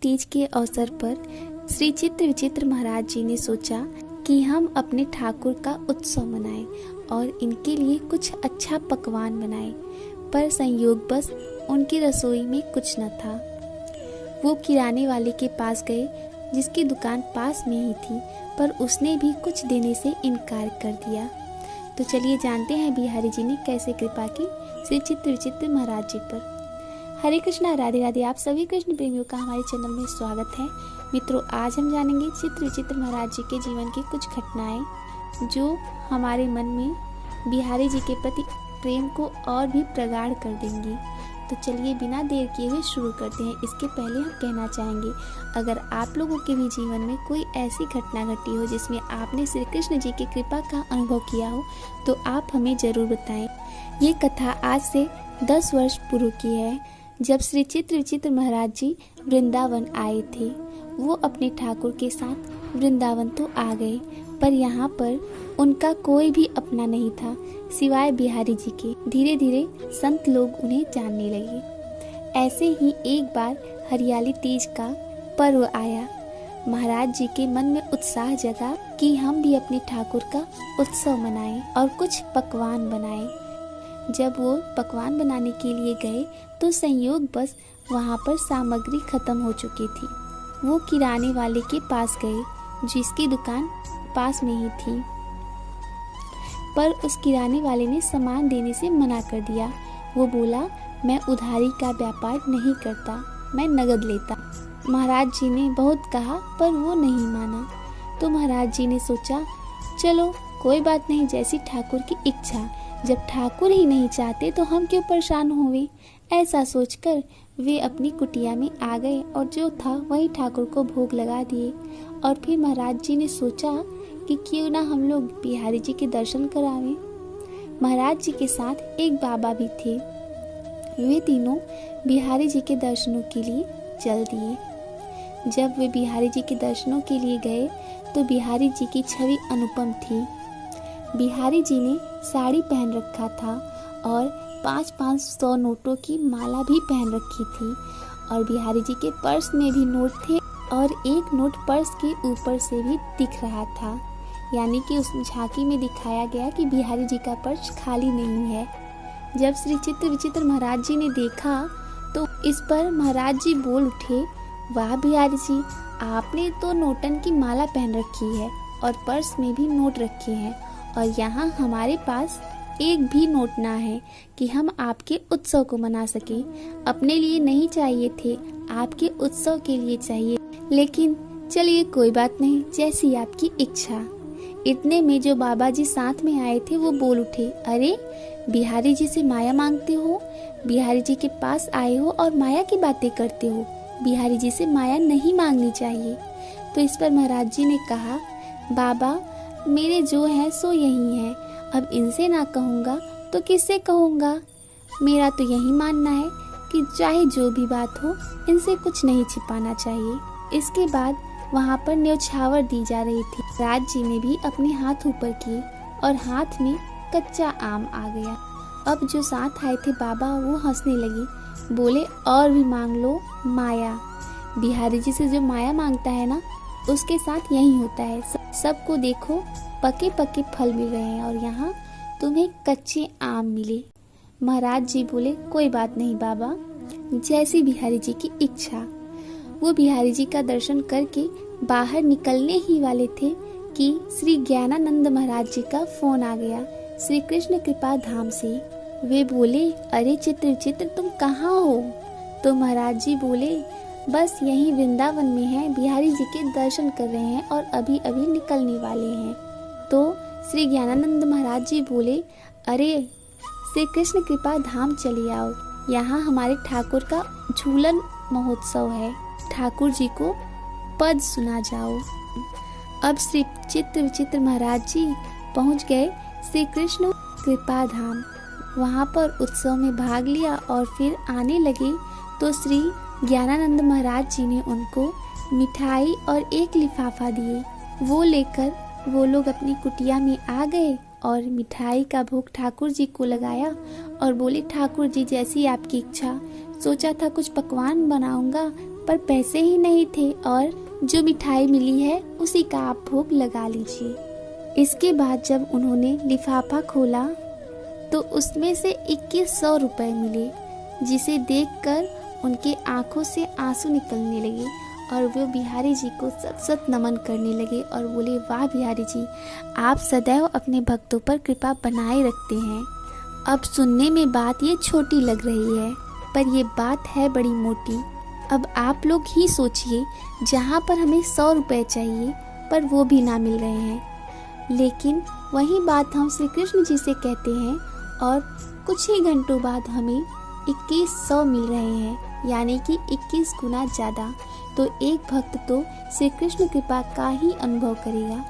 तीज के अवसर पर श्री चित्र विचित्र महाराज जी ने सोचा कि हम अपने ठाकुर का उत्सव मनाएं और इनके लिए कुछ अच्छा पकवान बनाएं। पर संयोगवश उनकी रसोई में कुछ न था। वो किराने वाले के पास गए जिसकी दुकान पास में ही थी, पर उसने भी कुछ देने से इनकार कर दिया। तो चलिए जानते हैं बिहारी जी ने कैसे कृपा की श्री चित्र विचित्र महाराज जी पर। हरे कृष्णा, राधे राधे। आप सभी कृष्ण प्रेमियों का हमारे चैनल में स्वागत है। मित्रों, आज हम जानेंगे चित्र विचित्र महाराज जी के जीवन की कुछ घटनाएं जो हमारे मन में बिहारी जी के प्रति प्रेम को और भी प्रगाढ़ कर देंगी। तो चलिए बिना देर किए हुए शुरू करते हैं। इसके पहले हम कहना चाहेंगे, अगर आप लोगों के भी जीवन में कोई ऐसी घटना घटी हो जिसमें आपने श्री कृष्ण जी की कृपा का अनुभव किया हो तो आप हमें जरूर बताएं। ये कथा आज से 10 वर्ष पूर्व की है, जब श्री चित्र विचित्र महाराज जी वृंदावन आए थे। वो अपने ठाकुर के साथ वृंदावन तो आ गए, पर यहाँ पर उनका कोई भी अपना नहीं था सिवाय बिहारी जी के। धीरे धीरे संत लोग उन्हें जानने लगे। ऐसे ही एक बार हरियाली तीज का पर्व आया। महाराज जी के मन में उत्साह जगा कि हम भी अपने ठाकुर का उत्सव मनाएं और कुछ पकवान बनाएं। जब वो पकवान बनाने के लिए गए तो संयोग बस वहाँ पर सामग्री खत्म हो चुकी थी। वो किराने वाले के पास गए जिसकी दुकान पास में ही थी, पर उस किराने वाले ने सामान देने से मना कर दिया। वो बोला, मैं उधारी का व्यापार नहीं करता, मैं नगद लेता। महाराज जी ने बहुत कहा पर वो नहीं माना। तो महाराज जी ने सोचा, चलो कोई बात नहीं, जैसी ठाकुर की इच्छा। जब ठाकुर ही नहीं चाहते तो हम क्यों परेशान होवे। ऐसा सोचकर वे अपनी कुटिया में आ गए और जो था वही ठाकुर को भोग लगा दिए। और फिर महाराज जी ने सोचा कि क्यों ना हम लोग बिहारी जी के दर्शन करावें। महाराज जी के साथ एक बाबा भी थे। वे तीनों बिहारी जी के दर्शनों के लिए चल दिए। जब वे बिहारी जी के दर्शनों के लिए गए तो बिहारी जी की छवि अनुपम थी। बिहारी जी ने साड़ी पहन रखा था और 500 नोटों की माला भी पहन रखी थी। और बिहारी जी के पर्स में भी नोट थे और एक नोट पर्स के ऊपर से भी दिख रहा था। यानी कि उस झांकी में दिखाया गया कि बिहारी जी का पर्स खाली नहीं है। जब श्री चित्र विचित्र महाराज जी ने देखा तो इस पर महाराज जी बोल उठे, वाह बिहारी जी, आपने तो नोटन की माला पहन रखी है और पर्स में भी नोट रखे हैं, और यहाँ हमारे पास एक भी नोट ना है कि हम आपके उत्सव को मना सके। अपने लिए नहीं चाहिए थे, आपके उत्सव के लिए चाहिए। लेकिन चलिए कोई बात नहीं, जैसी आपकी इच्छा। इतने में जो बाबा जी साथ में आए थे वो बोल उठे, अरे बिहारी जी से माया मांगते हो, बिहारी जी के पास आए हो और माया की बातें करते हो। बिहारी जी से माया नहीं मांगनी चाहिए। तो इस पर महाराज जी ने कहा, बाबा मेरे जो है सो यही है, अब इनसे ना कहूँगा तो किससे कहूँगा। मेरा तो यही मानना है कि चाहे जो भी बात हो इनसे कुछ नहीं छिपाना चाहिए। इसके बाद वहाँ पर न्यौछावर दी जा रही थी। राज जी ने भी अपने हाथ ऊपर किए और हाथ में कच्चा आम आ गया। अब जो साथ आए थे बाबा वो हंसने लगी, बोले, और भी मांग लो माया। बिहारी जी से जो माया मांगता है ना, उसके साथ यही होता है। सबको देखो पके पके फल मिल रहे हैं और यहाँ तुम्हें कच्चे आम मिले। महाराज जी बोले, कोई बात नहीं बाबा, जैसी बिहारी जी की इच्छा। वो बिहारी जी का दर्शन करके बाहर निकलने ही वाले थे कि श्री ज्ञानानंद महाराज जी का फोन आ गया श्री कृष्ण कृपा धाम से। वे बोले, अरे चित्र चित्र तुम कहाँ हो। तो महाराज जी बोले, बस यही वृंदावन में है, बिहारी जी के दर्शन कर रहे हैं और अभी अभी निकलने वाले हैं। तो श्री ज्ञानानंद महाराज जी बोले, अरे श्री कृष्ण कृपा धाम चले आओ, यहाँ हमारे ठाकुर का झूलन महोत्सव है, ठाकुर जी को पद सुना जाओ। अब श्री चित्र विचित्र महाराज जी पहुँच गए श्री कृष्ण कृपा धाम। वहाँ पर उत्सव में भाग लिया और फिर आने लगे तो श्री ज्ञानानंद महाराज जी ने उनको मिठाई और एक लिफाफा दिए। वो लेकर वो लोग अपनी कुटिया में आ गए और मिठाई का भोग ठाकुर जी को लगाया और बोले, ठाकुर जी जैसी आपकी इच्छा। सोचा था कुछ पकवान बनाऊंगा पर पैसे ही नहीं थे और जो मिठाई मिली है उसी का आप भोग लगा लीजिए। इसके बाद जब उन्होंने लिफाफा खोला तो उसमें से 2100 रुपये मिले, जिसे देखकर उनके आंखों से आंसू निकलने लगे और वो बिहारी जी को सत सत नमन करने लगे और बोले, वाह बिहारी जी, आप सदैव अपने भक्तों पर कृपा बनाए रखते हैं। अब सुनने में बात ये छोटी लग रही है, पर ये बात है बड़ी मोटी। अब आप लोग ही सोचिए, जहाँ पर हमें 100 रुपये चाहिए पर वो भी ना मिल रहे हैं, लेकिन वही बात हम श्री कृष्ण जी से कहते हैं और कुछ ही घंटों बाद हमें 2100 मिल रहे हैं, यानी कि 21 गुना ज़्यादा। तो एक भक्त तो श्री कृष्ण कृपा का ही अनुभव करेगा।